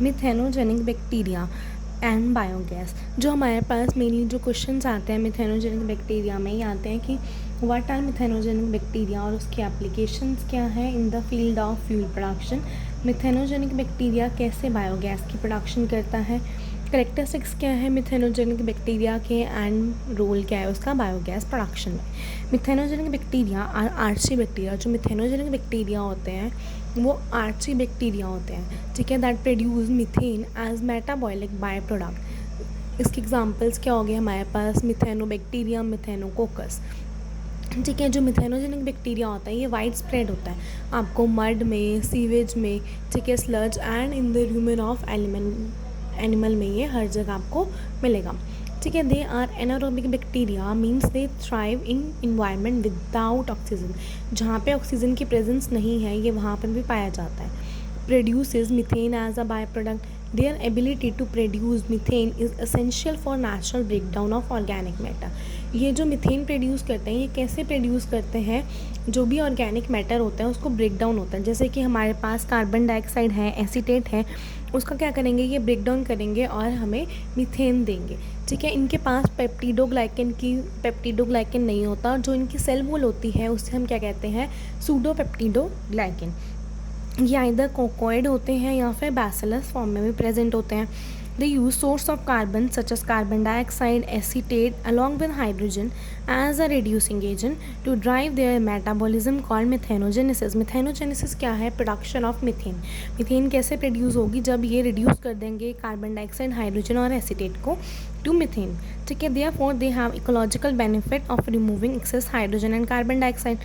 Methanogenic bacteria and biogas. जो हमारे पास mainly जो क्वेश्चंस आते हैं मिथेनोजेनिक बैक्टीरिया में ये आते हैं कि व्हाट आर मिथेनोजेनिक बैक्टीरिया और उसकी एप्लीकेशंस क्या है in the field of fuel production. Methanogenic bacteria कैसे बायोगैस की प्रोडक्शन करता है, करेक्टरिस्टिक्स क्या है मिथेनोजेनिक बैक्टीरिया के एंड रोल क्या है उसका बायोगैस प्रोडक्शन में। मिथेनोजेनिक बैक्टीरिया और आर्ची बैक्टीरिया, जो मिथेनोजेनिक बैक्टीरिया होते हैं वो आर्ची बैक्टीरिया होते हैं, ठीक है, that produce methane as metabolic by product. इसके एग्जांपल्स क्या हो गए हमारे पास, मिथेनोबैक्टीरियम, मिथेनोकोकस, ठीक है। जो मिथेनोजेनिक बैक्टीरिया होता है ये वाइड स्प्रेड होता है आपको मड में, सीवेज में, ठीक है, sludge and in the human of animal में ये हर जगह आपको मिलेगा, ठीक है। They are anaerobic bacteria means they thrive in environment without oxygen. जहाँ पे ऑक्सीजन की प्रेजेंस नहीं है ये वहाँ पर भी पाया जाता है। Produces methane as a by product. Their ability to produce methane is essential for natural breakdown of organic matter। ये जो मीथेन प्रोड्यूस करते हैं ये कैसे प्रोड्यूस करते हैं, जो भी ऑर्गेनिक मैटर होता है उसको ब्रेक डाउन होता है। जैसे कि हमारे पास कार्बन डाइऑक्साइड है, एसीटेट है, उसका क्या करेंगे ये ब्रेक डाउन करेंगे और हमें मीथेन देंगे, ठीक है। इनके पास पेप्टिडोग्लाइकन नहीं होता, जो इनकी सेल वॉल होती है उससे हम क्या कहते हैं, सूडोपेप्टिडोग्लाइकन। ये आइदर कोकोइड होते हैं या फिर बैसिलस फॉर्म में भी प्रेजेंट होते हैं। They use source of carbon such as carbon dioxide, acetate along with hydrogen as a reducing agent to drive their metabolism called methanogenesis. Methanogenesis क्या है, प्रोडक्शन ऑफ मीथेन। मीथेन कैसे produce होगी, जब ये रिड्यूस कर देंगे कार्बन डाइऑक्साइड, हाइड्रोजन और acetate को टू मीथेन, ठीक है। Therefore they have ecological benefit of removing excess hydrogen and carbon dioxide.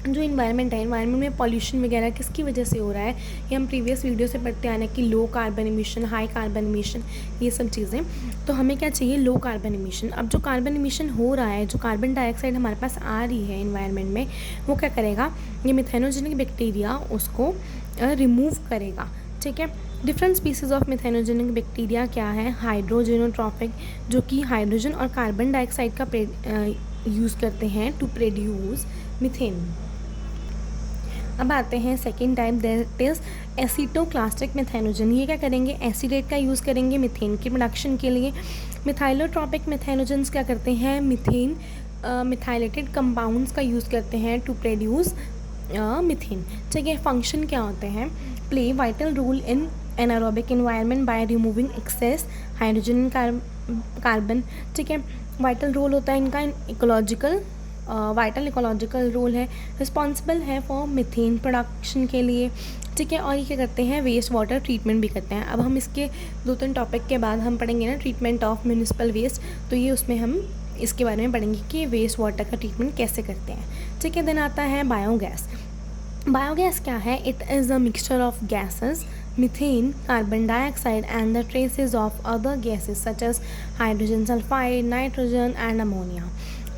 जो इन्वायरमेंट है, इन्वायरमेंट में पॉल्यूशन वगैरह किसकी वजह से हो रहा है, ये हम प्रीवियस वीडियो से पढ़ते आ रहे हैं कि low carbon emission, high carbon emission, ये सब चीज़ें। तो हमें क्या चाहिए, लो कार्बन एमिशन। अब जो कार्बन एमिशन हो रहा है, जो कार्बन डाइऑक्साइड हमारे पास आ रही है इन्वायरमेंट में, वो क्या करेगा, ये मिथेनोजेनिक बैक्टीरिया उसको रिमूव करेगा, ठीक है। Different species of methanogenic bacteria क्या है, हाइड्रोजेनोट्रॉपिक, जो कि हाइड्रोजन और कार्बन डाइऑक्साइड का यूज़ करते हैं टू प्रोड्यूस मीथेन। अब आते हैं second type, that is acetoclastic methanogen. ये क्या करेंगे, एसीटेट का यूज़ करेंगे मीथेन की प्रोडक्शन के लिए। मिथाइलोट्रॉपिक मिथेनोजन्स क्या करते हैं, मीथेन मिथाइलेटेड कंपाउंड्स का यूज़ करते हैं टू प्रोड्यूस मीथेन, ठीक है। फंक्शन क्या होते हैं, play vital role in anaerobic environment by removing excess hydrogen carbon, ठीक है। वाइटल रोल होता है इनका इकोलॉजिकल, वाइटल इकोलॉजिकल रोल है, रिस्पॉन्सिबल है फॉर मीथेन प्रोडक्शन के लिए, ठीक है। और ये क्या करते हैं, वेस्ट वाटर ट्रीटमेंट भी करते हैं। अब हम इसके 2-3 टॉपिक के बाद हम पढ़ेंगे ना ट्रीटमेंट ऑफ म्यूनिसिपल वेस्ट, तो ये उसमें हम इसके बारे में पढ़ेंगे कि वेस्ट वाटर का ट्रीटमेंट कैसे करते हैं, ठीक है। देन आता है बायोगैस। बायोगैस क्या है, it is a mixture of gases, methane, carbon dioxide and the traces of other gases such as hydrogen sulphide, nitrogen and ammonia.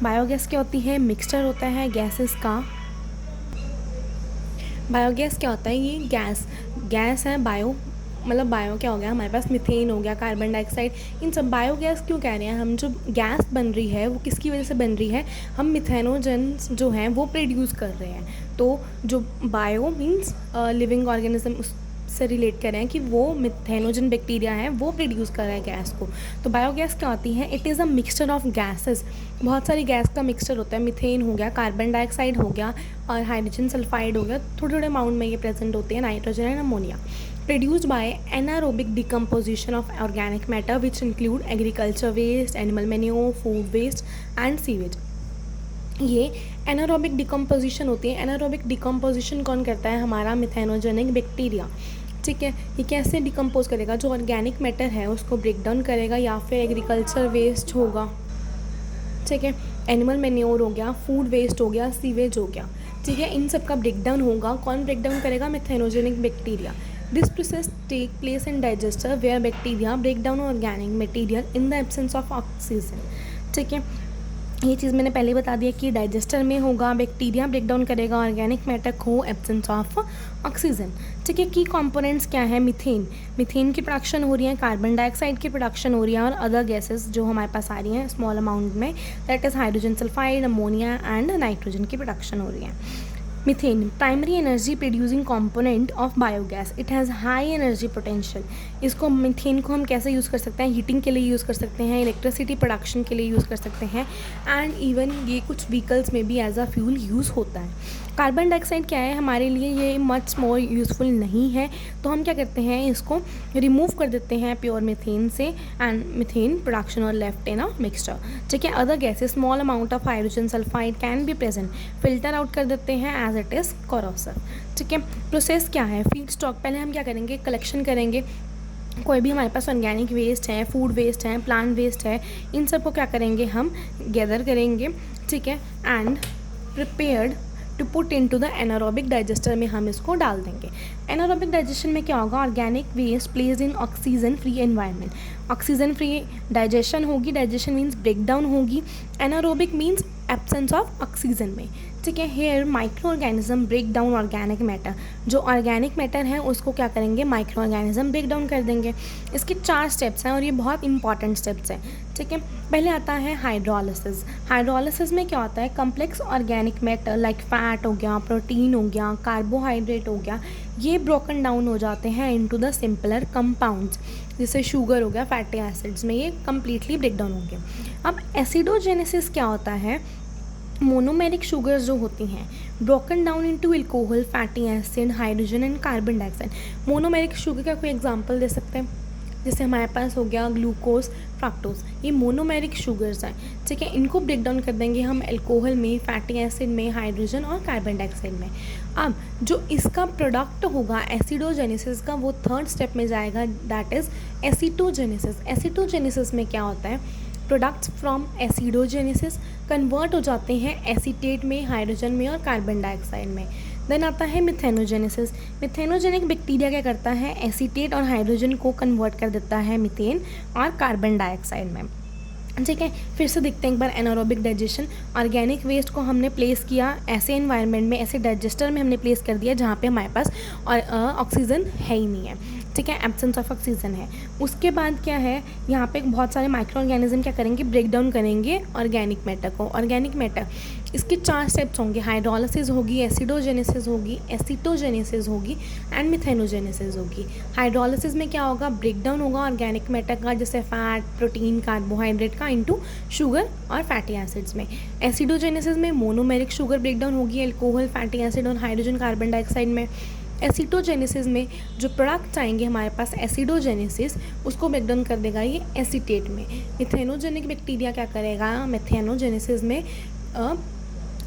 Biogas क्या होती है, मिक्सचर होता है गैसेस का। बायोगैस क्या होता है, ये गैस है, मतलब बायो क्या हो गया, हमारे पास मीथेन हो गया, कार्बन डाइऑक्साइड, इन सब बायोगैस क्यों कह रहे हैं हम। जो गैस बन रही है वो किसकी वजह से बन रही है, हम मिथेनोजन्स जो हैं वो प्रोड्यूस कर रहे हैं। तो जो बायो मीन्स लिविंग ऑर्गेनिज्म, उससे रिलेट कर रहे हैं कि वो मिथेनोजन बैक्टीरिया है वो प्रोड्यूस कर रहा है गैस को। तो बायोगैस क्या होती है, it is a mixture of gases. बहुत सारी गैस का मिक्सचर होता है, मीथेन हो गया, कार्बन डाइऑक्साइड हो गया और हाइड्रोजन सल्फाइड हो गया, थोड़े थोड़े अमाउंट में ये प्रेजेंट होती है, nitrogen and ammonia. produced by anaerobic decomposition of organic matter which include agriculture waste, animal manure, food waste and sewage। ये एनारोबिक डिकम्पोजिशन होती है। एनारोबिक डिकम्पोजिशन कौन करता है, हमारा मिथेनोजेनिक बैक्टीरिया, ठीक है। ये कैसे डिकम्पोज करेगा, जो ऑर्गेनिक मैटर है उसको ब्रेक डाउन करेगा या फिर एग्रीकल्चर वेस्ट होगा, ठीक है, एनिमल मैन्योर हो गया, फूड वेस्ट हो गया, सीवेज हो गया, ठीक है, इन सब का ब्रेक डाउन होगा। कौन ब्रेक डाउन करेगा, methanogenic bacteria. This process take place in digester where bacteria break down organic material in the absence of oxygen, ठीक है। ये चीज़ मैंने पहले बता दिया कि डाइजेस्टर में होगा, बैक्टीरिया ब्रेक डाउन करेगा ऑर्गेनिक मैटर को, एब्सेंस ऑफ ऑक्सीजन, ठीक है। की कंपोनेंट्स क्या है, मीथेन की प्रोडक्शन हो रही है, कार्बन डाइऑक्साइड की प्रोडक्शन हो रही है और अदर गैसेस जो हमारे पास आ रही हैं स्मॉल अमाउंट में, that is hydrogen sulphide, ammonia and nitrogen की प्रोडक्शन हो रही है। Methane primary energy producing component of biogas, it has high energy potential. इसको मीथेन को हम कैसे यूज़ कर सकते हैं, हीटिंग के लिए यूज़ कर सकते हैं, इलेक्ट्रिसिटी प्रोडक्शन के लिए यूज़ कर सकते हैं, एंड इवन ये कुछ व्हीकल्स में भी एज अ फ्यूल यूज़ होता है। कार्बन डाइऑक्साइड क्या है हमारे लिए, ये मच मोर यूज़फुल नहीं है, तो हम क्या करते हैं, इसको रिमूव कर देते हैं प्योर मीथेन से, एंड मीथेन प्रोडक्शन और लेफ्ट इन अ मिक्सचर। ठीक है, other gases small amount of hydrogen sulphide can be present, filter out कर देते हैं एज इट इज़ कॉरोसिव। ठीक है, प्रोसेस क्या है, फीड स्टॉक पहले हम क्या करेंगे, कलेक्शन करेंगे। कोई भी हमारे पास ऑर्गेनिक वेस्ट है, फूड वेस्ट है, प्लांट वेस्ट है, इन सब को क्या करेंगे, हम गैदर करेंगे। ठीक है, and prepared to put into the anaerobic digester में हम इसको डाल देंगे। एनारोबिक डाइजेशन में क्या होगा, organic waste place in oxygen free environment, oxygen free digestion होगी, डाइजेशन मीन्स ब्रेक डाउन होगी, anaerobic means absence of oxygen में। ठीक है, here micro organism break down organic matter, जो ऑर्गेनिक मैटर है उसको क्या करेंगे, माइक्रो ऑर्गेनिज्म ब्रेक डाउन कर देंगे। इसके 4 स्टेप्स हैं और ये बहुत इंपॉर्टेंट स्टेप्स हैं। ठीक है, पहले आता है हाइड्रोलिसिस। हाइड्रोलिसिस में क्या होता है, complex organic matter like fat हो गया, प्रोटीन हो गया, कार्बोहाइड्रेट हो गया, ये ब्रोकन डाउन हो जाते हैं इनटू द सिंपलर कंपाउंड्स, जैसे शुगर हो गया, फैटी एसिड्स में ये कम्प्लीटली ब्रेक डाउन हो गया। अब एसिडोजेनेसिस क्या होता है, मोनोमेरिक शुगर्स जो होती हैं broken down into alcohol, fatty acid, hydrogen and carbon dioxide. Monomeric sugar का कोई एग्जांपल दे सकते हैं, जैसे हमारे पास हो गया ग्लूकोज, फ्रक्टोज, ये मोनोमेरिक शुगर्स हैं। ठीक है, इनको ब्रेक डाउन कर देंगे हम अल्कोहल में, फैटी एसिड में, हाइड्रोजन और कार्बन डाइऑक्साइड में। अब जो इसका प्रोडक्ट होगा एसिडोजेनेसिस का, वो 3rd स्टेप में जाएगा, दैट इज़ एसिटोजेनेसिस। एसिटोजेनेसिस में क्या होता है, प्रोडक्ट्स फ्रॉम एसिडोजेनेसिस कन्वर्ट हो जाते हैं एसीटेट में, हाइड्रोजन में और कार्बन डाइऑक्साइड में। देन आता है मिथेनोजेनेसिस। मिथेनोजेनिक बैक्टीरिया क्या करता है, एसीटेट और हाइड्रोजन को कन्वर्ट कर देता है मीथेन और कार्बन डाइऑक्साइड में। ठीक है, फिर से देखते हैं एक बार एनारोबिक डाइजेशन। ऑर्गेनिक वेस्ट को हमने प्लेस किया ऐसे एनवायरनमेंट में, ऐसे डाइजेस्टर में हमने प्लेस कर दिया जहाँ पे हमारे पास ऑक्सीजन है ही नहीं है। ठीक है, एब्सेंस ऑफ ऑक्सीजन है। उसके बाद क्या है, यहाँ पे बहुत सारे माइक्रो ऑर्गेनिज्म क्या करेंगे, ब्रेक डाउन करेंगे ऑर्गेनिक मैटर को। ऑर्गेनिक मैटर, इसके 4 स्टेप्स होंगे, हाइड्रोलिसिस होगी, एसिडोजेनेसिस होगी, एसिटोजेनेसिस होगी एंड मिथेनोजेनेसिस होगी। हाइड्रोलिसिस में क्या होगा, ब्रेक डाउन होगा ऑर्गेनिक मैटर का, जैसे फैट, प्रोटीन, कार्बोहाइड्रेट का इनटू शुगर और फैटी एसिड्स में। एसिडोजेनेसिस में मोनोमेरिक शुगर ब्रेक डाउन होगी, अल्कोहल, फैटी एसिड और हाइड्रोजन, कार्बन डाइऑक्साइड में। एसिटोजेनेसिस में जो प्रोडक्ट्स आएंगे हमारे पास एसिडोजेनेसिस, उसको ब्रेक डाउन कर देगा ये एसीटेट में। मिथेनोजेनिक बैक्टीरिया क्या करेगा, मिथेनोजेनेसिस में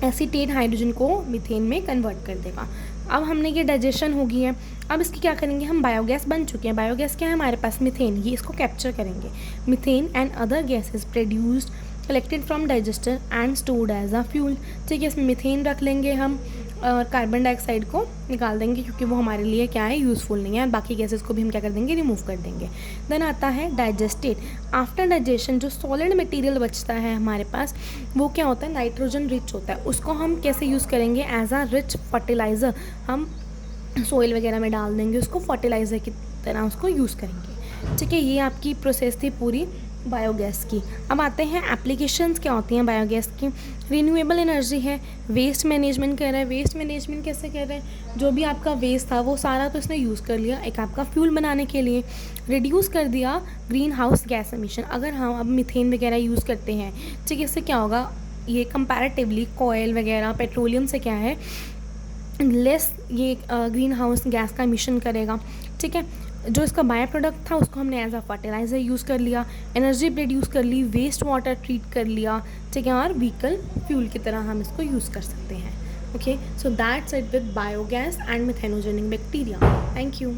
एसीटेट हाइड्रोजन को मीथेन में कन्वर्ट कर देगा। अब हमने ये डाइजेशन होगी है, अब इसकी क्या करेंगे हम, बायोगैस बन चुके हैं। बायोगैस क्या है हमारे पास, मीथेन, ये इसको कैप्चर करेंगे। Methane and other gases produced collected from digester and stored as a fuel. ठीक है, इसमें मीथेन रख लेंगे हम और कार्बन डाइऑक्साइड को निकाल देंगे क्योंकि वो हमारे लिए क्या है, यूज़फुल नहीं है, और बाकी गैसेस को भी हम क्या कर देंगे, रिमूव कर देंगे। देन आता है डाइजेस्टेड। आफ्टर डाइजेशन जो सॉलिड मटेरियल बचता है हमारे पास, वो क्या होता है, नाइट्रोजन रिच होता है। उसको हम कैसे यूज़ करेंगे, एज अ रिच फर्टिलाइज़र, हम सोइल वगैरह में डाल देंगे, उसको फर्टिलाइज़र की तरह उसको यूज़ करेंगे। ठीक है, ये आपकी प्रोसेस थी पूरी बायोगैस की। अब आते हैं एप्लीकेशंस क्या होती हैं बायोगैस की। रिन्यूएबल एनर्जी है, वेस्ट मैनेजमेंट कर रहा है। वेस्ट मैनेजमेंट कैसे कर रहे हैं, जो भी आपका वेस्ट था वो सारा तो इसने यूज़ कर लिया एक आपका फ्यूल बनाने के लिए, रिड्यूस कर दिया ग्रीन हाउस गैस एमिशन। अगर हम अब मीथेन वगैरह यूज़ करते हैं, ठीक है, इससे क्या होगा, ये कंपैरेटिवली कोयल वगैरह पेट्रोलियम से क्या है, लेस ये ग्रीन हाउस गैस का एमिशन करेगा। ठीक है, जो इसका बाय प्रोडक्ट था उसको हमने एज अ फर्टिलाइज़र यूज़ कर लिया, एनर्जी प्रोड्यूस कर ली, वेस्ट वाटर ट्रीट कर लिया। ठीक है, और व्हीकल फ्यूल की तरह हम इसको यूज़ कर सकते हैं। Okay, so that's it with biogas and methanogenic bacteria. Thank you.